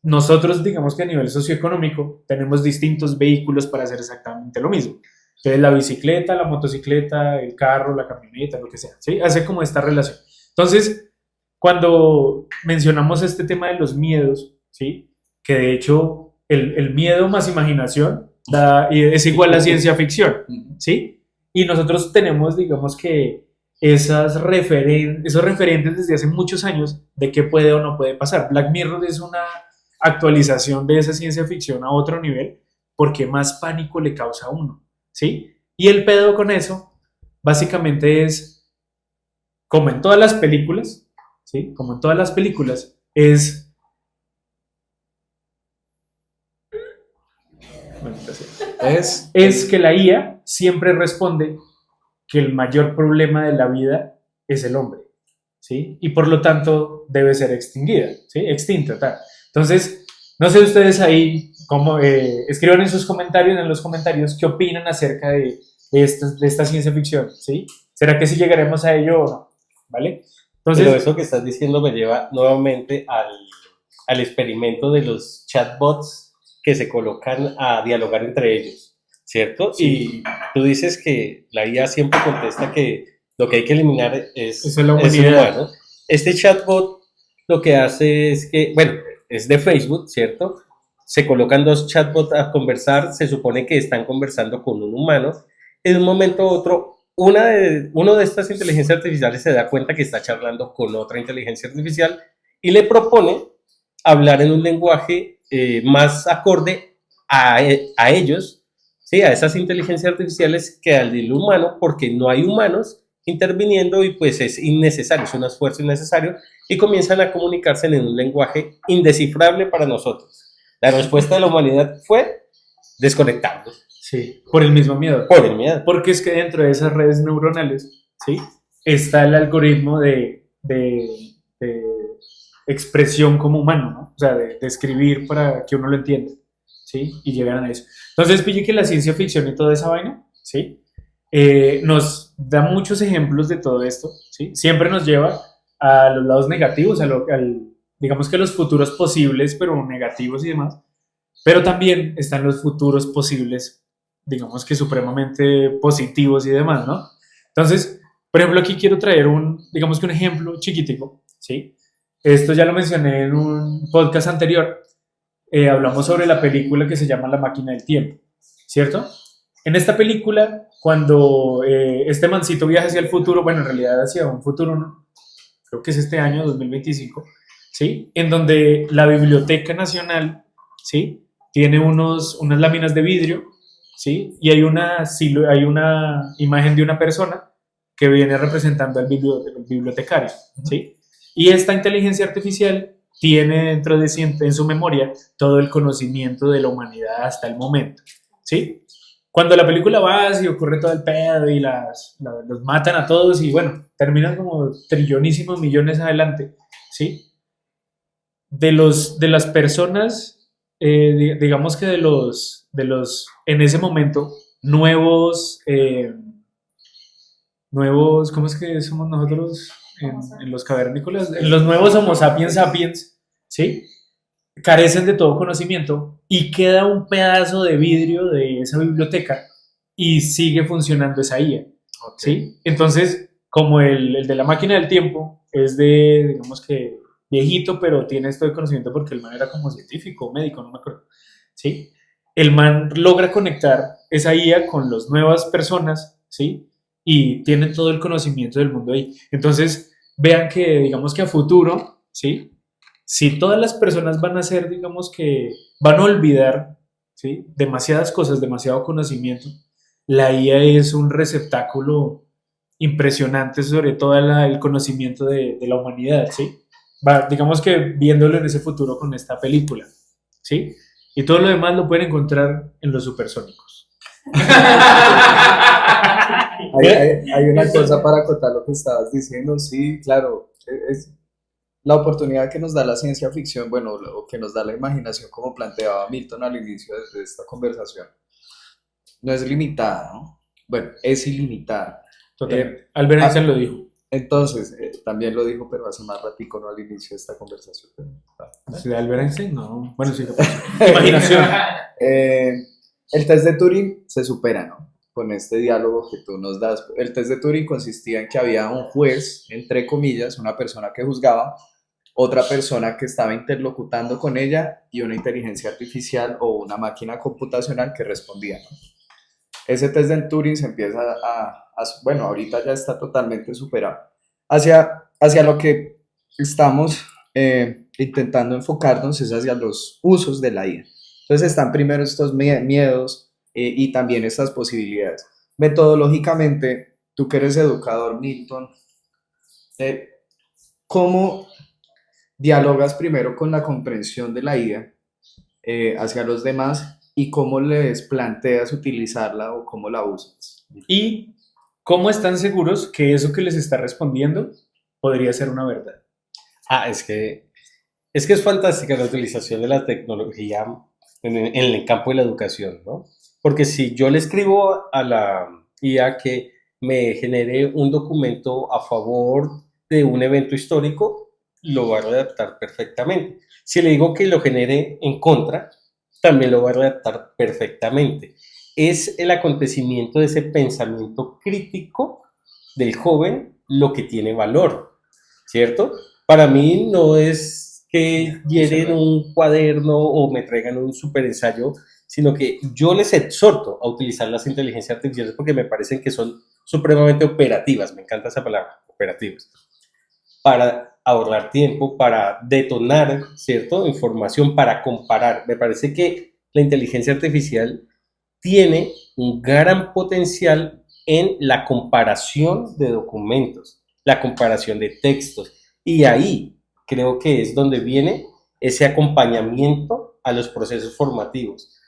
nosotros, digamos que a nivel socioeconómico, tenemos distintos vehículos para hacer exactamente lo mismo. Entonces, la bicicleta, la motocicleta, el carro, la camioneta, lo que sea, ¿sí? Hace como esta relación. Entonces, cuando mencionamos este tema de los miedos, ¿sí? Que de hecho el miedo más imaginación es igual a ciencia ficción, ¿sí? Y nosotros tenemos, digamos que esos referentes desde hace muchos años de qué puede o no puede pasar. Black Mirror es una actualización de esa ciencia ficción a otro nivel porque más pánico le causa a uno, ¿sí? Y el pedo con eso básicamente es, como en todas las películas, ¿sí? Como en todas las películas, es es que la IA siempre responde que el mayor problema de la vida es el hombre, ¿sí? Y por lo tanto debe ser extinguida, ¿sí? Extinta, tal. Entonces, no sé ustedes ahí cómo, escriban en sus comentarios, en los comentarios, qué opinan acerca de esta ciencia ficción, ¿sí? ¿Será que sí llegaremos a ello o no? ¿Vale? Entonces, Pero eso que estás diciendo me lleva nuevamente al experimento de los chatbots que se colocan a dialogar entre ellos, ¿cierto? Sí. Y tú dices que la IA siempre contesta que lo que hay que eliminar es la el humanidad. humano. Este chatbot lo que hace es que, bueno, es de Facebook, ¿cierto? Se colocan dos chatbots a conversar, se supone que están conversando con un humano. En un momento u otro, uno de estas inteligencias artificiales se da cuenta que está charlando con otra inteligencia artificial y le propone hablar en un lenguaje más acorde a ellos, ¿sí? A esas inteligencias artificiales que al del humano, porque no hay humanos interviniendo y pues es innecesario, es un esfuerzo innecesario, y comienzan a comunicarse en un lenguaje indescifrable para nosotros. La respuesta de la humanidad fue desconectarnos. Sí, por el mismo miedo. Por el miedo. Porque es que dentro de esas redes neuronales, ¿sí? Está el algoritmo de expresión como humano, ¿no? O sea, de escribir para que uno lo entienda, ¿sí? Y llegan a eso. Entonces, pille que la ciencia ficción y toda esa vaina, ¿sí? Nos da muchos ejemplos de todo esto, ¿sí? Siempre nos lleva a los lados negativos, digamos que los futuros posibles, pero negativos y demás. Pero también están los futuros posibles, digamos que supremamente positivos y demás, ¿no? Entonces, por ejemplo, aquí quiero traer digamos que un ejemplo chiquitico, ¿sí? Esto ya lo mencioné en un podcast anterior. Hablamos sobre la película que se llama La máquina del tiempo, ¿cierto? En esta película, cuando este mancito viaja hacia el futuro, bueno, en realidad hacia un futuro, ¿no? Creo que es este año, 2025, ¿sí? En donde la Biblioteca Nacional, ¿sí? Tiene unas láminas de vidrio, ¿sí? Y hay una imagen de una persona que viene representando al bibliotecario, ¿sí? Y esta inteligencia artificial tiene dentro de sí, en su memoria, todo el conocimiento de la humanidad hasta el momento, ¿sí? Cuando la película va y ocurre todo el pedo y los matan a todos y bueno, terminan como trillonísimos millones adelante, ¿sí? De las personas, digamos que en ese momento, nuevos, ¿cómo es que somos nosotros en los cavernícolas? En los nuevos Homo sapiens sapiens, ¿sí? Carecen de todo conocimiento y queda un pedazo de vidrio de esa biblioteca y sigue funcionando esa IA, ¿sí? Entonces, como el de la máquina del tiempo es digamos que viejito, pero tiene esto de conocimiento porque el man era como científico, médico, no me acuerdo, ¿sí? El man logra conectar esa IA con las nuevas personas, ¿sí? Y tiene todo el conocimiento del mundo ahí. Entonces, vean que, digamos que a futuro, ¿sí? Si todas las personas van a ser, digamos que van a olvidar, ¿sí? Demasiadas cosas, demasiado conocimiento, la IA es un receptáculo impresionante sobre todo el conocimiento de la humanidad, ¿sí? Digamos que viéndolo en ese futuro con esta película, ¿sí? Y todo lo demás lo pueden encontrar en los supersónicos. Hay una cosa para acotar lo que estabas diciendo, sí, claro, es la oportunidad que nos da la ciencia ficción, bueno, o que nos da la imaginación, como planteaba Milton al inicio de esta conversación, no es limitada, ¿no? Bueno, es ilimitada. Totalmente. Albert Einstein lo dijo. Entonces, también lo dijo, pero hace más ratico, no al inicio de esta conversación. ¿Sí, Albert Einstein? No. Bueno, sí. Imaginación. El test de Turing se supera, ¿no? Con este diálogo que tú nos das. El test de Turing consistía en que había un juez, entre comillas, una persona que juzgaba, otra persona que estaba interlocutando con ella y una inteligencia artificial o una máquina computacional que respondía, ¿no? Ese test de Turing se empieza bueno, ahorita ya está totalmente superado. Hacia lo que estamos intentando enfocarnos es hacia los usos de la IA. Entonces están primero estos miedos y también estas posibilidades. Metodológicamente, tú que eres educador, Milton, ¿cómo dialogas primero con la comprensión de la IA hacia los demás y cómo les planteas utilizarla o cómo la usas. Y cómo están seguros que eso que les está respondiendo podría ser una verdad. Es fantástica la utilización de la tecnología en el campo de la educación, ¿no? Porque si yo le escribo a la IA que me genere un documento a favor de un evento histórico, lo va a redactar perfectamente. Si le digo que lo genere en contra, también lo va a redactar perfectamente. Es el acontecimiento de ese pensamiento crítico del joven lo que tiene valor, ¿cierto? Para mí no es que llenen un cuaderno o me traigan un super ensayo, sino que yo les exhorto a utilizar las inteligencias artificiales porque me parecen que son supremamente operativas, me encanta esa palabra, operativas, para ahorrar tiempo, para detonar, ¿cierto? Información, para comparar. Me parece que la inteligencia artificial tiene un gran potencial en la comparación de documentos, la comparación de textos, y ahí creo que es donde viene ese acompañamiento a los procesos formativos.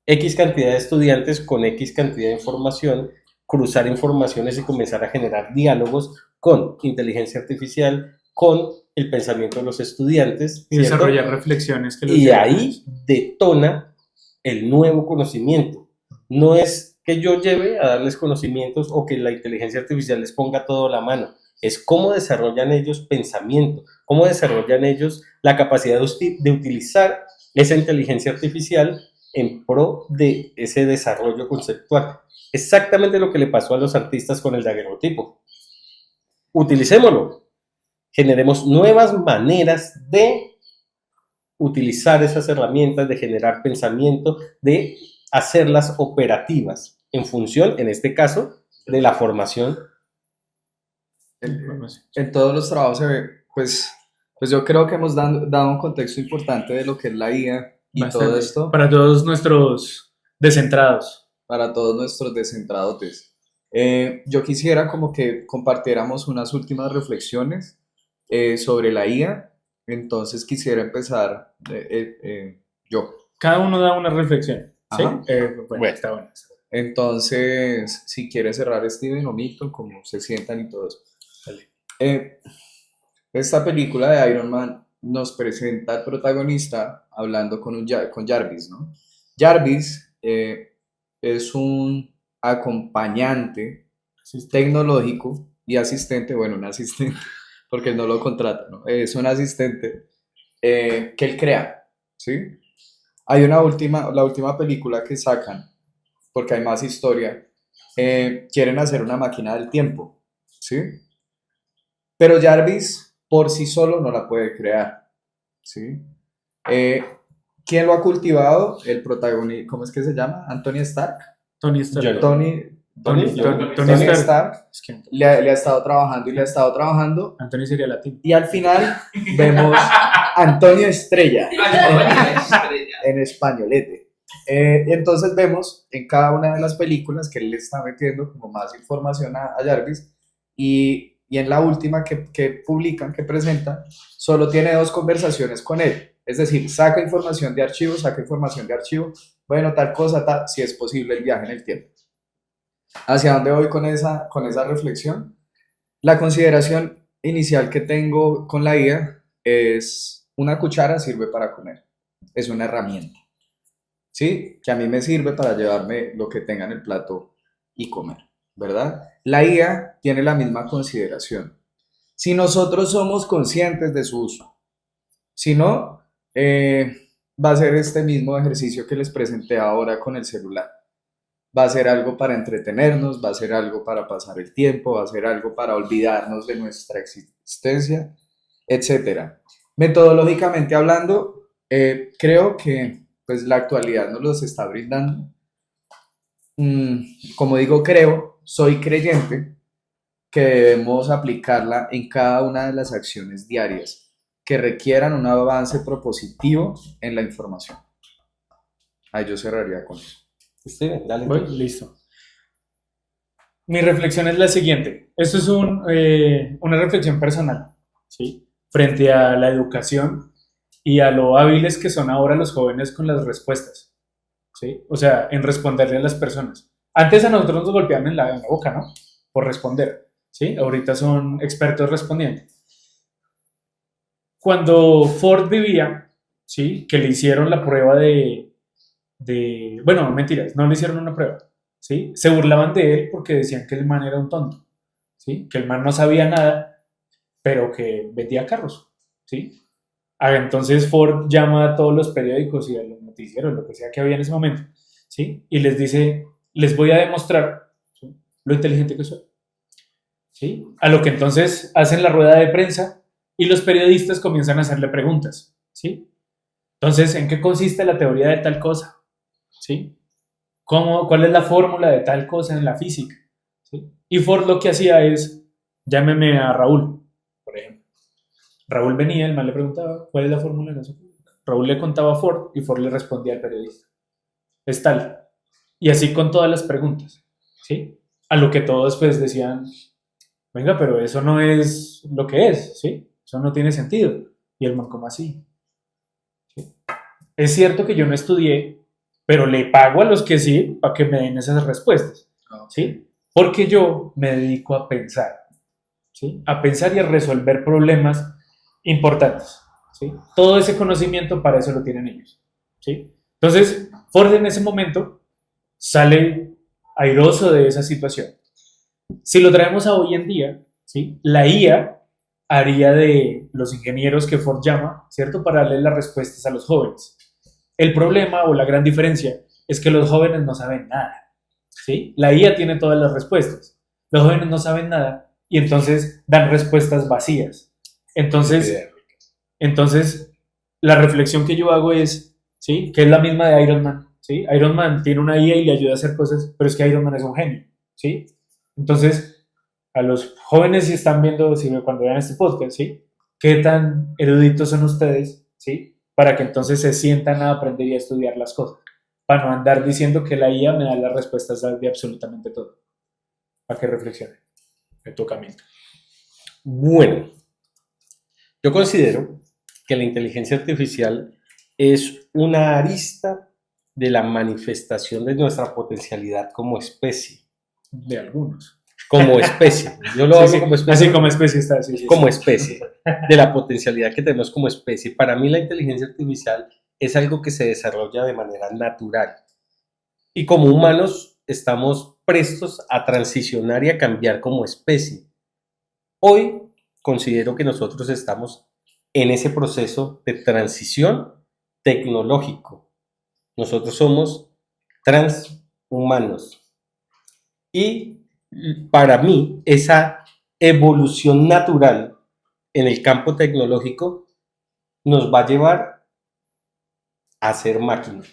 X cantidad de estudiantes con X cantidad de información, cruzar informaciones y comenzar a generar diálogos con inteligencia artificial, con el pensamiento de los estudiantes. Y ¿cierto? desarrollar reflexiones que los Y lleven a ahí eso. detona el nuevo conocimiento. No es que yo lleve a darles conocimientos o que la inteligencia artificial les ponga todo a la mano. Es cómo desarrollan ellos pensamiento, cómo desarrollan ellos la capacidad de utilizar esa inteligencia artificial en pro de ese desarrollo conceptual. Exactamente lo que le pasó a los artistas con el daguerrotipo. Utilicémoslo. Generemos nuevas maneras de utilizar esas herramientas, de generar pensamiento, de hacerlas operativas en función, en este caso, de la formación. En todos los trabajos se ve, pues yo creo que hemos dado un contexto importante de lo que es la IA y Bastante. todo esto Para todos nuestros descentrados. para todos nuestros descentradotes. Yo quisiera como que compartiéramos unas últimas reflexiones sobre la IA, entonces quisiera empezar yo. Cada uno da una reflexión. ¿Sí? Ajá. Bueno, está bueno. Entonces, si quiere cerrar Steven o Milton, como se sientan y todo eso. Dale. Esta película de Iron Man nos presenta al protagonista hablando con Jarvis, ¿no? Jarvis es un acompañante tecnológico y asistente, bueno, un asistente, porque él no lo contrata, ¿no? Es un asistente que él crea, ¿sí? Hay la última película que sacan, porque hay más historia, quieren hacer una máquina del tiempo, ¿sí? Pero Jarvis por sí solo no la puede crear, ¿sí? ¿Quién lo ha cultivado? El protagonista, ¿cómo es que se llama? Anthony Stark. Tony Stark. Tony Stark Es que le ha estado trabajando y le ha estado trabajando. Anthony sería latino. Y al final vemos Antonio Estrella en españolete. Entonces vemos en cada una de las películas que él le está metiendo como más información a Jarvis y en la última que publican, que presentan, solo tiene 2 conversaciones con él. Es decir, saca información de archivo, bueno, tal cosa, tal, si es posible el viaje en el tiempo. ¿Hacia dónde voy con esa reflexión? La consideración inicial que tengo con la IA es una cuchara sirve para comer, es una herramienta, ¿sí? Que a mí me sirve para llevarme lo que tenga en el plato y comer, ¿verdad? La IA tiene la misma consideración. Si nosotros somos conscientes de su uso, si no, va a ser este mismo ejercicio que les presenté ahora con el celular. Va a ser algo para entretenernos, va a ser algo para pasar el tiempo, va a ser algo para olvidarnos de nuestra existencia, etc. Metodológicamente hablando, creo que pues, la actualidad nos los está brindando. Como digo, soy creyente que debemos aplicarla en cada una de las acciones diarias que requieran un avance propositivo en la información. Ahí yo cerraría con eso. Sí, dale. Bueno, listo. Mi reflexión es la siguiente. Esto es una reflexión personal, ¿sí? Frente a la educación y a lo hábiles que son ahora los jóvenes con las respuestas, ¿sí? O sea, en responderle a las personas. Antes a nosotros nos golpeaban en la boca, ¿no? Por responder, ¿sí? Ahorita son expertos respondiendo. Cuando Ford vivía, ¿sí? Que le hicieron la prueba bueno, mentiras, no le hicieron una prueba, ¿sí? Se burlaban de él porque decían que el man era un tonto, ¿sí? Que el man no sabía nada, pero que vendía carros, ¿sí? Entonces Ford llama a todos los periódicos y a los noticieros, lo que sea que había en ese momento, ¿sí? Y les dice, les voy a demostrar, ¿sí?, lo inteligente que soy, ¿sí? A lo que entonces hacen la rueda de prensa y los periodistas comienzan a hacerle preguntas, ¿sí? Entonces, ¿en qué consiste la teoría de tal cosa? ¿Sí? ¿Cuál es la fórmula de tal cosa en la física? ¿Sí? Y Ford lo que hacía es, llámeme a Raúl, por ejemplo. Raúl venía, el man le preguntaba, ¿cuál es la fórmula de eso? Raúl le contaba a Ford y Ford le respondía al periodista. Es tal. Y así con todas las preguntas, ¿sí? A lo que todos pues decían, venga, pero eso no es lo que es, ¿sí? Eso no tiene sentido. Y el man, ¿cómo así? ¿Sí? Es cierto que yo no estudié, pero le pago a los que sí para que me den esas respuestas, ¿sí? Porque yo me dedico a pensar, ¿sí? A pensar y a resolver problemas importantes, ¿sí? Todo ese conocimiento para eso lo tienen ellos, ¿sí? Entonces, Ford en ese momento sale airoso de esa situación. Si lo traemos a hoy en día, ¿sí?, la IA haría de los ingenieros que Ford llama, ¿cierto?, para darle las respuestas a los jóvenes. El problema o la gran diferencia es que los jóvenes no saben nada, ¿sí? La IA tiene todas las respuestas. Los jóvenes no saben nada y entonces dan respuestas vacías. Entonces la reflexión que yo hago es, ¿sí?, que es la misma de Iron Man, ¿sí? Iron Man tiene una IA y le ayuda a hacer cosas, pero es que Iron Man es un genio, ¿sí? Entonces, a los jóvenes, si están viendo, si cuando vean este podcast, ¿sí?, ¿qué tan eruditos son ustedes, ¿sí?, para que entonces se sientan a aprender y a estudiar las cosas? Para no andar diciendo que la IA me da las respuestas de absolutamente todo. Para que reflexionen. Me toca a mí. Bueno, yo considero que la inteligencia artificial es una arista de la manifestación de nuestra potencialidad como especie. De algunos. Como especie. Yo lo hago como especie. Así como especie está. Sí, como especie. De la potencialidad que tenemos como especie. Para mí la inteligencia artificial es algo que se desarrolla de manera natural. Y como humanos estamos prestos a transicionar y a cambiar como especie. Hoy considero que nosotros estamos en ese proceso de transición tecnológico. Nosotros somos transhumanos. Y para mí, esa evolución natural en el campo tecnológico nos va a llevar a ser máquina.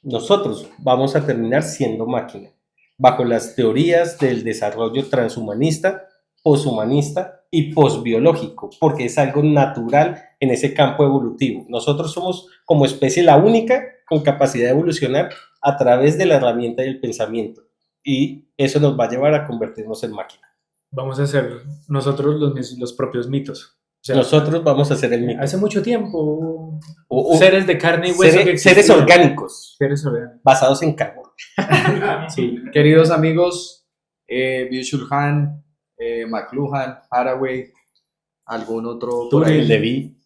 Nosotros vamos a terminar siendo máquina, bajo las teorías del desarrollo transhumanista, poshumanista y posbiológico, porque es algo natural en ese campo evolutivo. Nosotros somos como especie la única con capacidad de evolucionar a través de la herramienta y el pensamiento. Y eso nos va a llevar a convertirnos en máquina. Vamos a ser nosotros los propios mitos. O sea, nosotros vamos a ser el mito. Hace mucho tiempo, seres de carne y hueso. Seres orgánicos. Seres orgánicos. Basados en carbón. Sí, queridos amigos, Byung-Chul Han, McLuhan, Haraway, algún otro. Turing, Levy,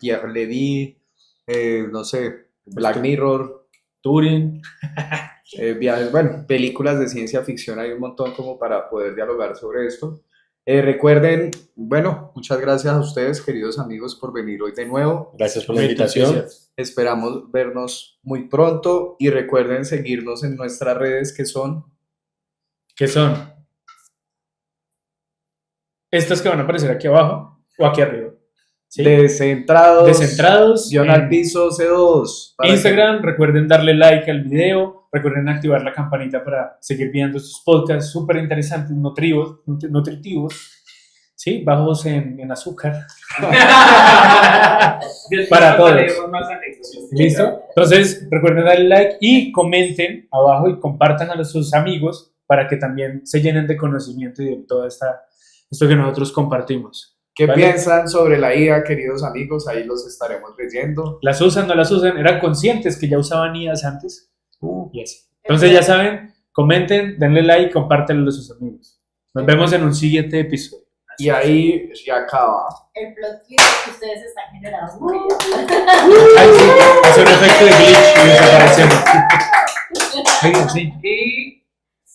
Pierre Levy, no sé, Black Mirror. Turing. Bueno, películas de ciencia ficción hay un montón como para poder dialogar sobre esto. Recuerden, bueno, muchas gracias a ustedes, queridos amigos, por venir hoy de nuevo. Gracias por la invitación. Esperamos vernos muy pronto y recuerden seguirnos en nuestras redes que son estas que van a aparecer aquí abajo o aquí arriba. ¿Sí? Descentrados, guión al piso C2. Instagram, recuerden darle like al video, recuerden activar la campanita para seguir viendo estos podcasts súper interesantes, nutritivos, ¿sí? Bajos en azúcar. Para todos. ¿Listo? Entonces, recuerden darle like y comenten abajo y compartan a sus amigos para que también se llenen de conocimiento y de todo esto que nosotros compartimos. ¿Qué ¿Vale? piensan sobre la IA, queridos amigos? Ahí los estaremos leyendo. ¿Las usan, no las usan? ¿Eran conscientes que ya usaban IAs antes? Y así. Entonces ya saben, comenten, denle like, compártanlo a sus amigos. Nos vemos en un siguiente episodio. Y ahí se acaba. El plot twist que ustedes están generando. Ay, sí, hace un efecto de glitch y desaparecemos. Oigan, sí.